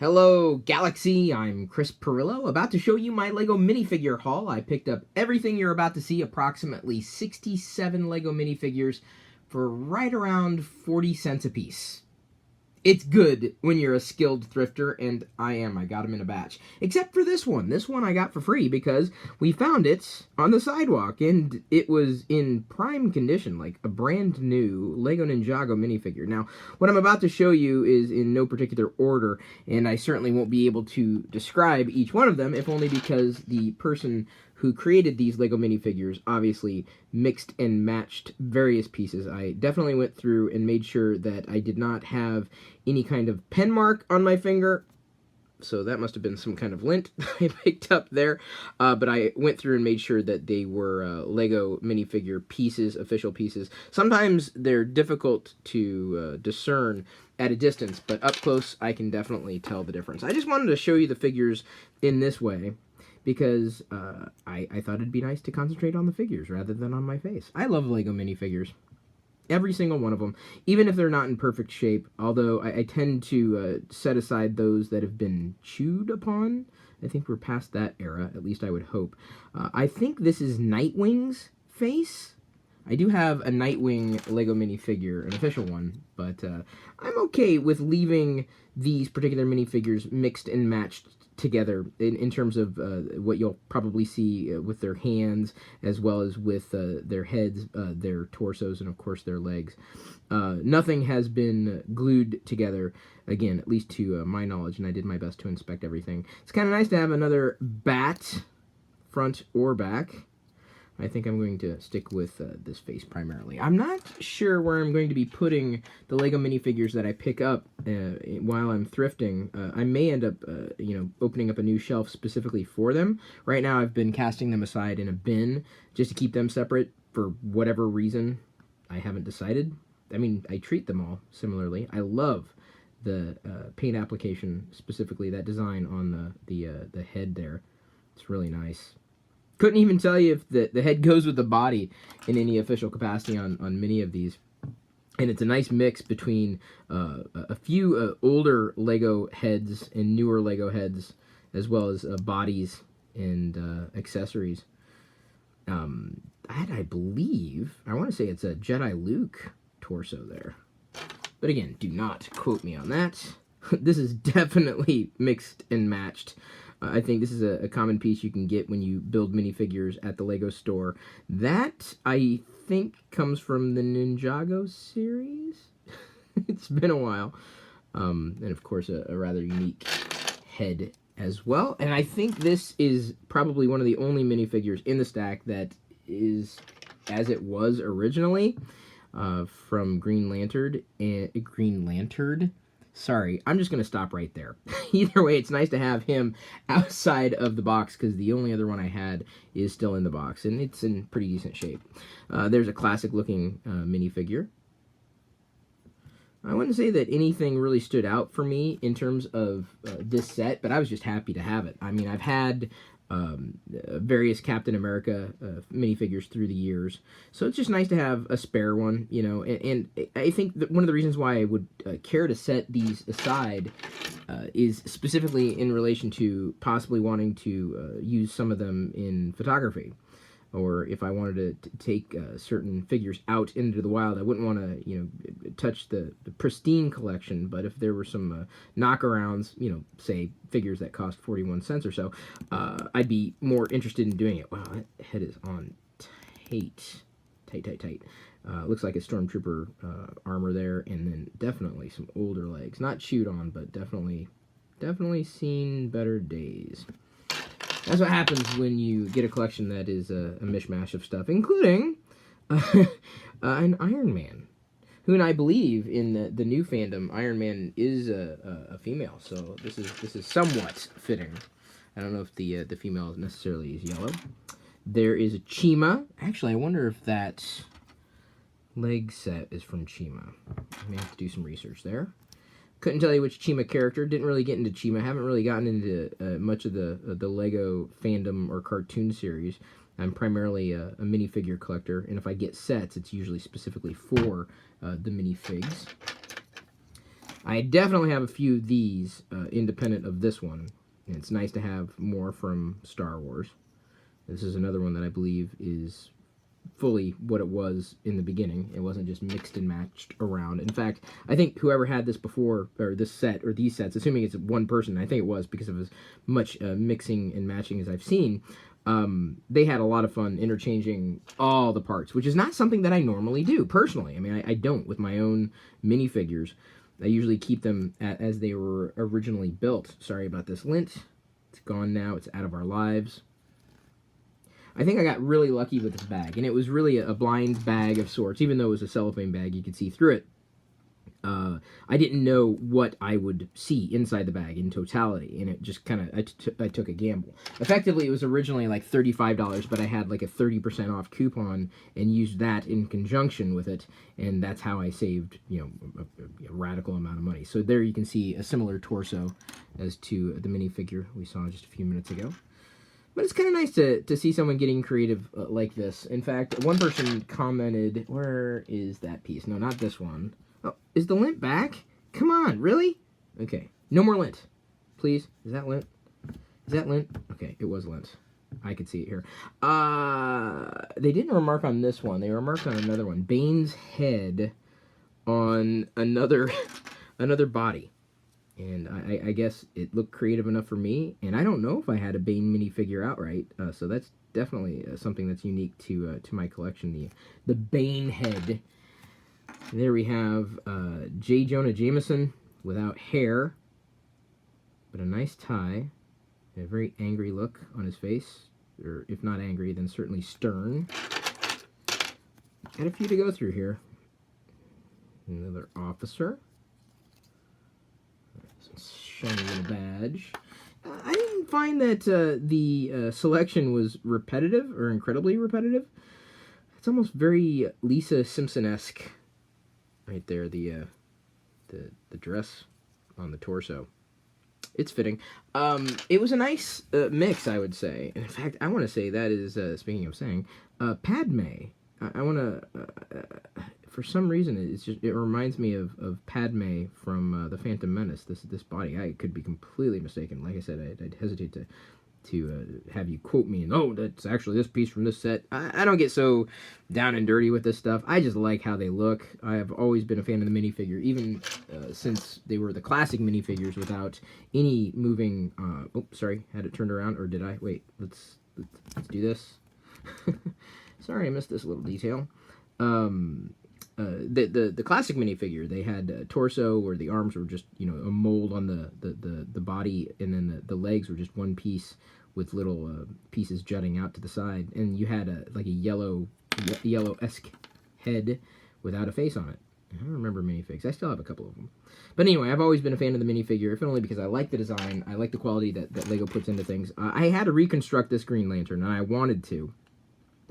Hello Galaxy, I'm Chris Pirillo, about to show you my LEGO minifigure haul. I picked up everything you're about to see, approximately 67 LEGO minifigures for right around 40 cents a piece. It's good when you're a skilled thrifter, and I am. I got them in a batch. Except for this one. This one I got for free because we found it on the sidewalk, and it was in prime condition, like a brand new LEGO Ninjago minifigure. Now, what I'm about to show you is in no particular order, and I certainly won't be able to describe each one of them, if only because the person who created these LEGO minifigures obviously mixed and matched various pieces. I definitely went through and made sure that I did not have any kind of pen mark on my finger, so that must have been some kind of lint I picked up there, but I went through and made sure that they were LEGO minifigure pieces, official pieces. Sometimes they're difficult to discern at a distance, but up close I can definitely tell the difference. I just wanted to show you the figures in this way, because I thought it'd be nice to concentrate on the figures rather than on my face. I love LEGO minifigures. Every single one of them, even if they're not in perfect shape, although I tend to set aside those that have been chewed upon. I think we're past that era, at least I would hope. I think this is Nightwing's face. I do have a Nightwing LEGO minifigure, an official one, but I'm okay with leaving these particular minifigures mixed and matched together in terms of what you'll probably see with their hands, as well as with their heads, their torsos, and of course their legs. Nothing has been glued together, again, at least to my knowledge, and I did my best to inspect everything. It's kind of nice to have another bat, front or back. I think I'm going to stick with this face primarily. I'm not sure where I'm going to be putting the LEGO minifigures that I pick up while I'm thrifting. I may end up, opening up a new shelf specifically for them. Right now, I've been casting them aside in a bin just to keep them separate for whatever reason. I haven't decided. I mean, I treat them all similarly. I love the paint application, specifically that design on the head there. It's really nice. Couldn't even tell you if the head goes with the body in any official capacity on many of these. And it's a nice mix between a few older LEGO heads and newer LEGO heads, as well as bodies and accessories. I believe, I want to say it's a Jedi Luke torso there. But again, do not quote me on that. This is definitely mixed and matched. I think this is a common piece you can get when you build minifigures at the LEGO store. That, I think, comes from the Ninjago series. It's been a while. And, of course, a rather unique head as well. And I think this is probably one of the only minifigures in the stack that is as it was originally from Green Lantern. Sorry, I'm just going to stop right there. Either way, it's nice to have him outside of the box, because the only other one I had is still in the box, and it's in pretty decent shape. There's a classic-looking minifigure. I wouldn't say that anything really stood out for me in terms of this set, but I was just happy to have it. I mean, I've had various Captain America minifigures through the years, so it's just nice to have a spare one, you know. And I think that one of the reasons why I would care to set these aside is specifically in relation to possibly wanting to use some of them in photography, or if I wanted to take certain figures out into the wild. I wouldn't want to, touch the pristine collection, but if there were some knockarounds, say figures that cost 41 cents or so, I'd be more interested in doing it. Wow, that head is on tight. Looks like a Stormtrooper armor there, and then definitely some older legs. Not chewed on, but definitely seen better days. That's what happens when you get a collection that is a mishmash of stuff, including an Iron Man, who, and I believe in the new fandom, Iron Man is a female, so this is somewhat fitting. I don't know if the female necessarily is yellow. There is a Chima. Actually, I wonder if that leg set is from Chima. I may have to do some research there. Couldn't tell you which Chima character. Didn't really get into Chima. Haven't really gotten into much of the LEGO fandom or cartoon series. I'm primarily a minifigure collector, and if I get sets, it's usually specifically for the minifigs. I definitely have a few of these independent of this one. And it's nice to have more from Star Wars. This is another one that I believe is fully what it was in the beginning. It wasn't just mixed and matched around. In fact, I think whoever had this before, or this set, or these sets, assuming it's one person, I think it was because of as much mixing and matching as I've seen, they had a lot of fun interchanging all the parts, which is not something that I normally do, personally. I mean, I don't with my own minifigures. I usually keep them as they were originally built. Sorry about this lint. It's gone now. It's out of our lives. I think I got really lucky with this bag, and it was really a blind bag of sorts. Even though it was a cellophane bag, you could see through it. I didn't know what I would see inside the bag in totality, and it just kind of, I took a gamble. Effectively, it was originally like $35, but I had like a 30% off coupon and used that in conjunction with it, and that's how I saved, you know, a radical amount of money. So there you can see a similar torso as to the minifigure we saw just a few minutes ago. But it's kind of nice to see someone getting creative like this. In fact, one person commented, where is that piece? No, not this one. Oh, is the lint back? Come on, really? Okay, no more lint. Please, is that lint? Is that lint? Okay, it was lint. I could see it here. They didn't remark on this one. They remarked on another one. Bane's head on another another body. And I guess it looked creative enough for me. And I don't know if I had a Bane minifigure outright. So that's definitely something that's unique to my collection. The Bane head. There we have J. Jonah Jameson without hair, but a nice tie, and a very angry look on his face, or if not angry, then certainly stern. Got a few to go through here. Another officer. Some shiny little badge. I didn't find that the selection was repetitive or incredibly repetitive. It's almost very Lisa Simpson-esque. Right there, the dress on the torso. It's fitting. It was a nice mix, I would say. And in fact, I want to say that is, speaking of saying, Padme. I want to, for some reason, it reminds me of Padme from The Phantom Menace. This body. I could be completely mistaken. Like I said, I'd hesitate to have you quote me and, oh, that's actually this piece from this set. I don't get so down and dirty with this stuff. I just like how they look. I have always been a fan of the minifigure, even since they were the classic minifigures without any moving. Oh, sorry, had it turned around, or did I? Wait, let's do this. Sorry, I missed this little detail. The classic minifigure, they had a torso where the arms were just, you know, a mold on the body, and then the legs were just one piece with little pieces jutting out to the side, and you had like a yellow-esque head without a face on it. I don't remember minifigs. I still have a couple of them. But anyway, I've always been a fan of the minifigure, if only because I like the design, I like the quality that LEGO puts into things. I had to reconstruct this Green Lantern, and I wanted to,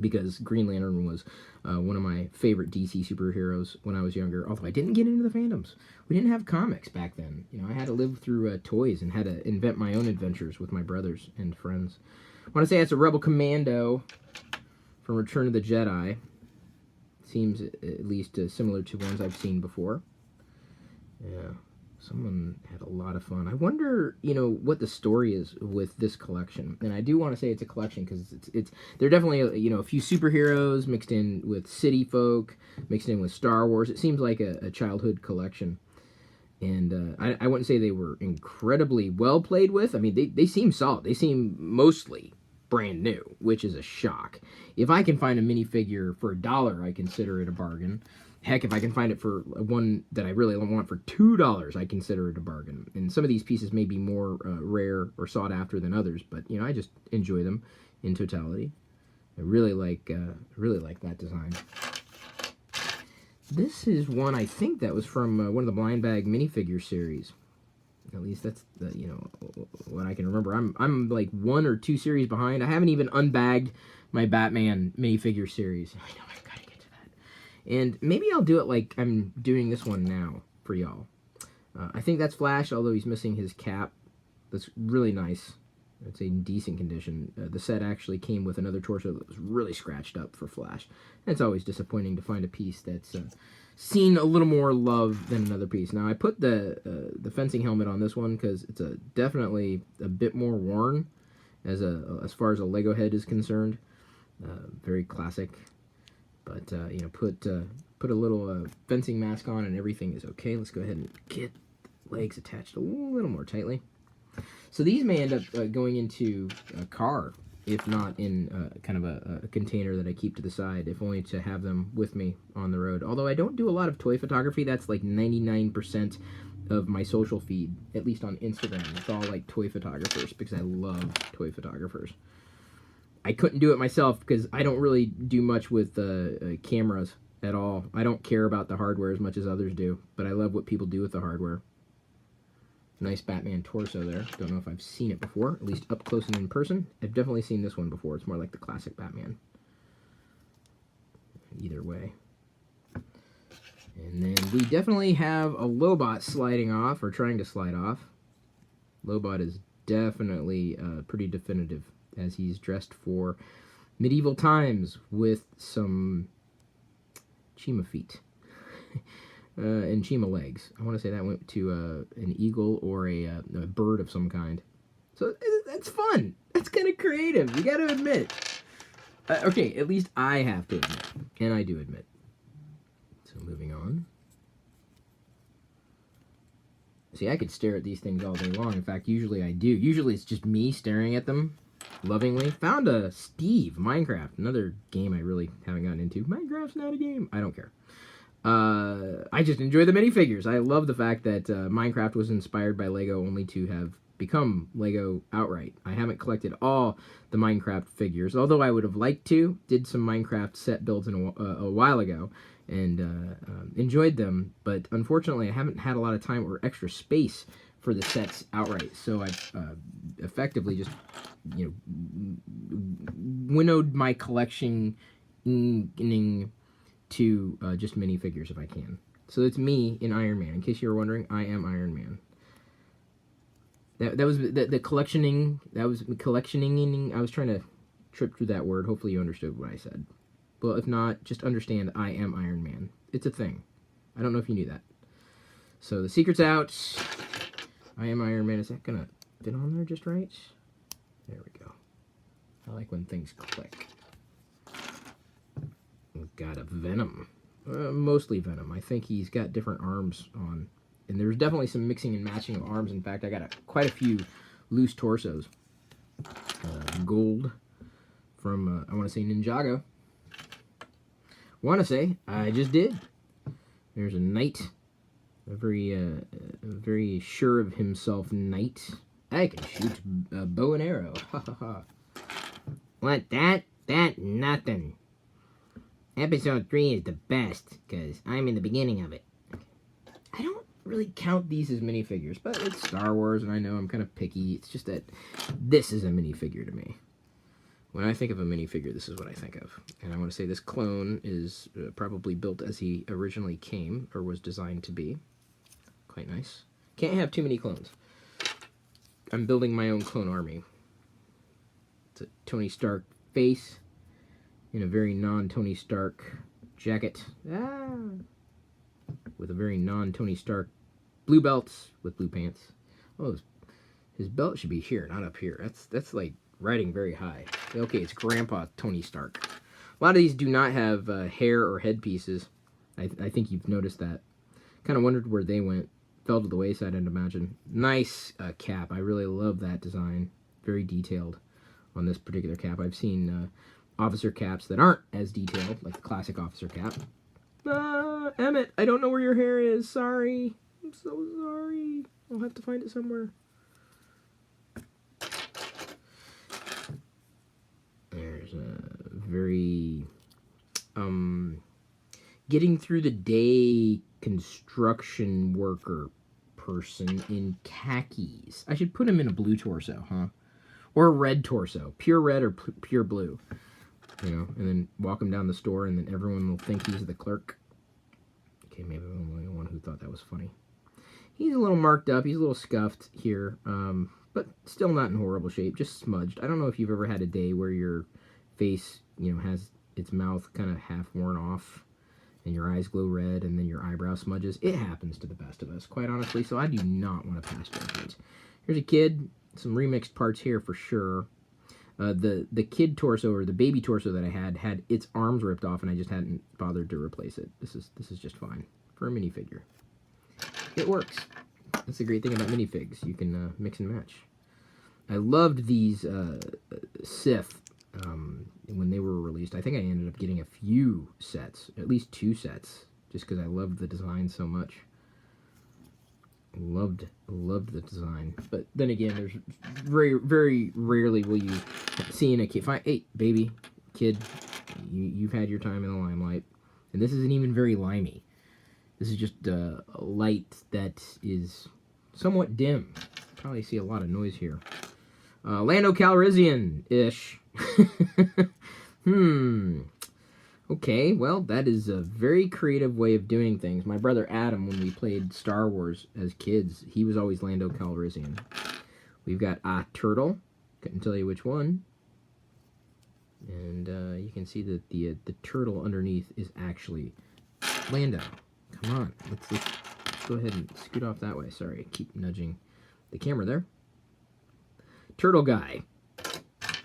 because Green Lantern was one of my favorite DC superheroes when I was younger, although I didn't get into the fandoms. We didn't have comics back then. You know, I had to live through toys and had to invent my own adventures with my brothers and friends. I want to say it's a Rebel Commando from Return of the Jedi. Seems at least similar to ones I've seen before. Yeah. Someone had a lot of fun. I wonder, you know, what the story is with this collection. And I do want to say it's a collection because they're definitely, you know, a few superheroes mixed in with city folk, mixed in with Star Wars. It seems like a childhood collection. And I wouldn't say they were incredibly well played with. I mean, they seem solid. They seem mostly brand new, which is a shock. If I can find a minifigure for $1, I consider it a bargain. Heck, if I can find it for one that I really want for $2, I consider it a bargain. And some of these pieces may be more rare or sought after than others, but you know, I just enjoy them in totality. I really like that design. This is one, I think that was from one of the blind bag minifigure series. At least that's you know, what I can remember. I'm like 1 or 2 series behind. I haven't even unbagged my Batman minifigure series. I know, I've got to get to that. And maybe I'll do it like I'm doing this one now for y'all. I think that's Flash, although he's missing his cap. That's really nice. I'd say in decent condition. The set actually came with another torso that was really scratched up for Flash. And it's always disappointing to find a piece that's seen a little more love than another piece. Now, I put the fencing helmet on this one because it's definitely a bit more worn as far as a Lego head is concerned. Very classic. But, you know, put a little fencing mask on and everything is okay. Let's go ahead and get the legs attached a little more tightly. So these may end up going into a car, if not in kind of a container that I keep to the side, if only to have them with me on the road. Although I don't do a lot of toy photography. That's like 99% of my social feed, at least on Instagram. It's all like toy photographers because I love toy photographers. I couldn't do it myself because I don't really do much with cameras at all. I don't care about the hardware as much as others do, but I love what people do with the hardware. Nice Batman torso there. Don't know if I've seen it before, at least up close and in person. I've definitely seen this one before. It's more like the classic Batman. Either way. And then we definitely have a Lobot sliding off, or trying to slide off. Lobot is definitely pretty definitive, as he's dressed for medieval times with some Chima feet and Chima legs. I want to say that went to an eagle or a bird of some kind. So that's fun. That's kind of creative. You got to admit. Okay, at least I have to admit, and I do admit. So moving on. See, I could stare at these things all day long. In fact, usually I do. Usually it's just me staring at them lovingly. Found a Steve, Minecraft, another game I really haven't gotten into. Minecraft's not a game. I don't care. I just enjoy the minifigures. I love the fact that Minecraft was inspired by LEGO only to have become LEGO outright. I haven't collected all the Minecraft figures, although I would have liked to. Did some Minecraft set builds a while ago and enjoyed them, but unfortunately I haven't had a lot of time or extra space for the sets outright, so I've effectively just, you know, winnowed my collection to just minifigures if I can. So it's me in Iron Man. In case you were wondering, I am Iron Man. That was the collectioning. That was collectioning. I was trying to trip through that word. Hopefully you understood what I said. Well, if not, just understand I am Iron Man. It's a thing. I don't know if you knew that. So the secret's out. I am Iron Man. Is that gonna fit on there just right? There we go. I like when things click. We've got a Venom. Mostly Venom. I think he's got different arms on. And there's definitely some mixing and matching of arms. In fact, I got quite a few loose torsos. Gold from, I want to say Ninjago. Want to say, I just did. There's a knight. A very sure of himself knight. I can shoot a bow and arrow. Ha ha ha. What, that? That? Nothing. Episode 3 is the best, because I'm in the beginning of it. I don't really count these as minifigures, but it's Star Wars, and I know I'm kind of picky. It's just that this is a minifigure to me. When I think of a minifigure, this is what I think of. And I want to say this clone is probably built as he originally came, or was designed to be. Quite nice. Can't have too many clones. I'm building my own clone army. It's a Tony Stark face in a very non-Tony Stark jacket. With a very non-Tony Stark blue belts with blue pants. Oh, his belt should be here, not up here. That's like riding very high. Okay, it's Grandpa Tony Stark. A lot of these do not have hair or headpieces. I think you've noticed that. Kind of wondered where they went. Fell to the wayside, I'd imagine. Nice cap. I really love that design. Very detailed on this particular cap. I've seen officer caps that aren't as detailed, like the classic officer cap. Emmett, I don't know where your hair is. Sorry. I'm so sorry. I'll have to find it somewhere. There's a very getting through the day construction worker person in khakis. I should put him in a blue torso, huh? Or a red torso. Pure red or pure blue. You know, and then walk him down the store and then everyone will think he's the clerk. Okay, maybe I'm the only one who thought that was funny. He's a little marked up. He's a little scuffed here, but still not in horrible shape, just smudged. I don't know if you've ever had a day where your face, you know, has its mouth kind of half worn off and your eyes glow red and then your eyebrow smudges. It happens to the best of us, quite honestly, so I do not want to pass judgment. Here's a kid. Some remixed parts here for sure. The kid torso, or the baby torso that I had its arms ripped off, and I just hadn't bothered to replace it. This is just fine for a minifigure. It works. That's the great thing about minifigs. You can mix and match. I loved these Sith when they were released. I think I ended up getting a few sets, at least 2 sets, just because I loved the design so much. Loved the design. But then again, there's very rarely will you see in a kid. Hey, baby, kid, you've had your time in the limelight. And this isn't even very limey. This is just a light that is somewhat dim. Probably see a lot of noise here. Lando Calrissian-ish. Okay, well, that is a very creative way of doing things. My brother Adam, when we played Star Wars as kids, he was always Lando Calrissian. We've got a turtle. Couldn't tell you which one. And you can see that the turtle underneath is actually Lando. Come on, let's go ahead and scoot off that way. Sorry, I keep nudging the camera there. Turtle guy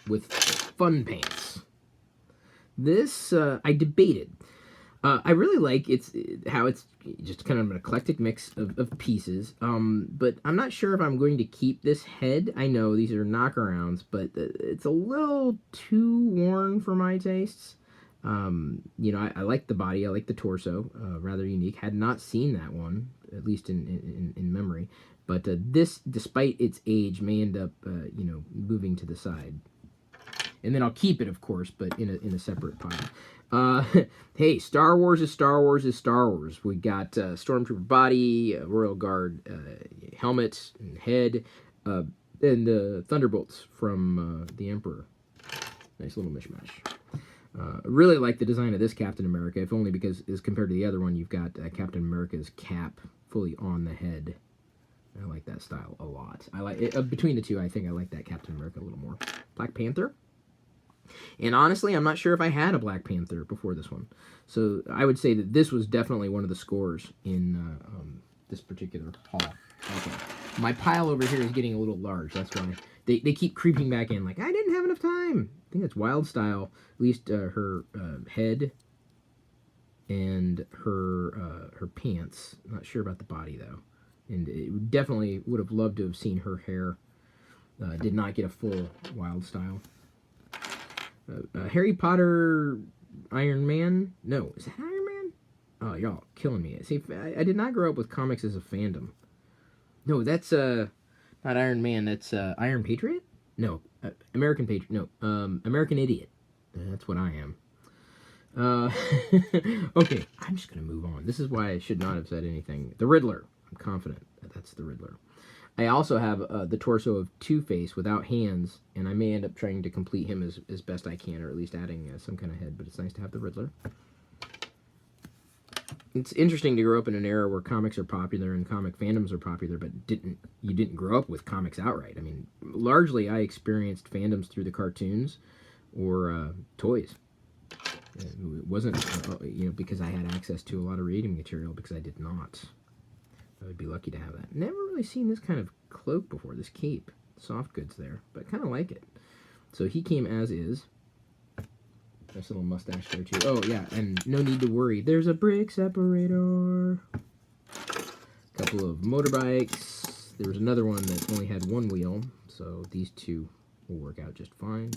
with fun pants. This, I debated. I really like how it's just kind of an eclectic mix of pieces, but I'm not sure if I'm going to keep this head. I know these are knockarounds, but it's a little too worn for my tastes. You know, I like the body, I like the torso, rather unique. Had not seen that one, at least in memory. But this, despite its age, may end up, you know, moving to the side. And then I'll keep it, of course, but in a separate pile. Hey, Star Wars is Star Wars is Star Wars. We got Stormtrooper body, Royal Guard helmet and head, and Thunderbolts from the Emperor. Nice little mishmash. Really like the design of this Captain America, if only because, as compared to the other one, you've got Captain America's cap fully on the head. I like that style a lot. I like it, between the two, I think I like that Captain America a little more. Black Panther. And honestly, I'm not sure if I had a Black Panther before this one. So I would say that this was definitely one of the scores in this particular haul. Okay. My pile over here is getting a little large. That's why they keep creeping back in. Like, I didn't have enough time. I think that's Wild Style. At least her head and her pants. Not sure about the body, though. And it definitely would have loved to have seen her hair. Did not get a full Wild Style. Harry Potter Iron Man? No, is that Iron Man? Oh, y'all killing me. See, I did not grow up with comics as a fandom. No, that's not Iron Man. That's Iron Patriot? No, American Patriot. No, American Idiot. That's what I am. Okay, I'm just gonna move on. This is why I should not have said anything. The Riddler. I'm confident that that's the Riddler. I also have the torso of Two-Face without hands, and I may end up trying to complete him as best I can, or at least adding some kind of head, but it's nice to have the Riddler. It's interesting to grow up in an era where comics are popular and comic fandoms are popular, but you didn't grow up with comics outright. I mean, largely I experienced fandoms through the cartoons or toys. It wasn't, you know, because I had access to a lot of reading material, because I did not. I would be lucky to have that. Never really seen this kind of cloak before, this cape. Soft goods there, but kind of like it. So he came as is. Nice little mustache there too. Oh yeah, and no need to worry. There's a brake separator. Couple of motorbikes. There was another one that only had one wheel, so these two will work out just fine.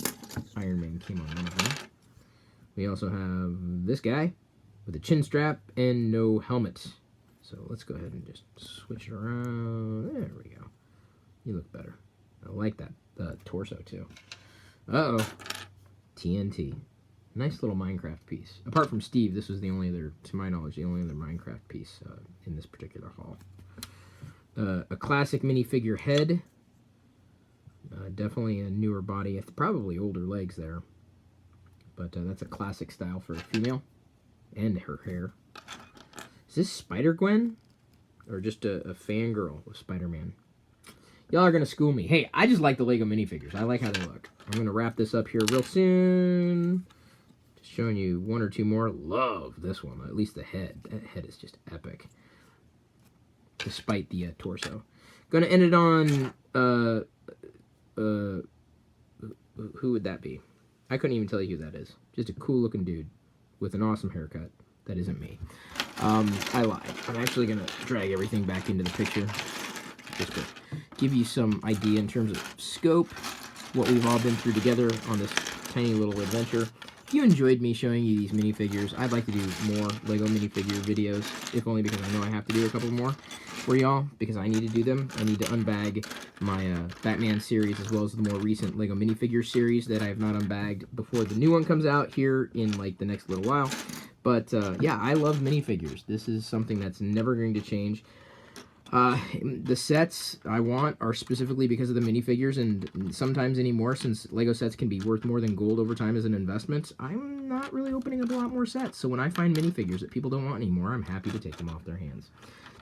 Iron Man came on one of them. We also have this guy with a chin strap and no helmet. So let's go ahead and just switch it around. There we go. You look better. I like that torso too. Uh-oh. TNT. Nice little Minecraft piece. Apart from Steve, this was the only other, to my knowledge, the only other Minecraft piece in this particular haul. A classic minifigure head. Definitely a newer body. Probably older legs there. But that's a classic style for a female. And her hair. Is this Spider-Gwen? or just a fangirl of Spider-Man. Y'all are going to school me. Hey, I just like the LEGO minifigures. I like how they look. I'm going to wrap this up here real soon. Just showing you one or two more. Love this one. At least the head. That head is just epic. Despite the torso. Going to end it on... who would that be? I couldn't even tell you who that is. Just a cool looking dude with an awesome haircut. That isn't me. I lied. I'm actually going to drag everything back into the picture just to give you some idea in terms of scope, what we've all been through together on this tiny little adventure. If you enjoyed me showing you these minifigures, I'd like to do more LEGO minifigure videos, if only because I know I have to do a couple more for y'all, because I need to do them. I need to unbag my Batman series as well as the more recent LEGO minifigure series that I have not unbagged before the new one comes out here in like the next little while. But yeah, I love minifigures. This is something that's never going to change. The sets I want are specifically because of the minifigures, and sometimes anymore, since LEGO sets can be worth more than gold over time as an investment, I'm not really opening up a lot more sets. So when I find minifigures that people don't want anymore, I'm happy to take them off their hands.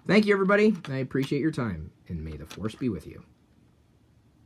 Thank you, everybody. I appreciate your time, and may the Force be with you.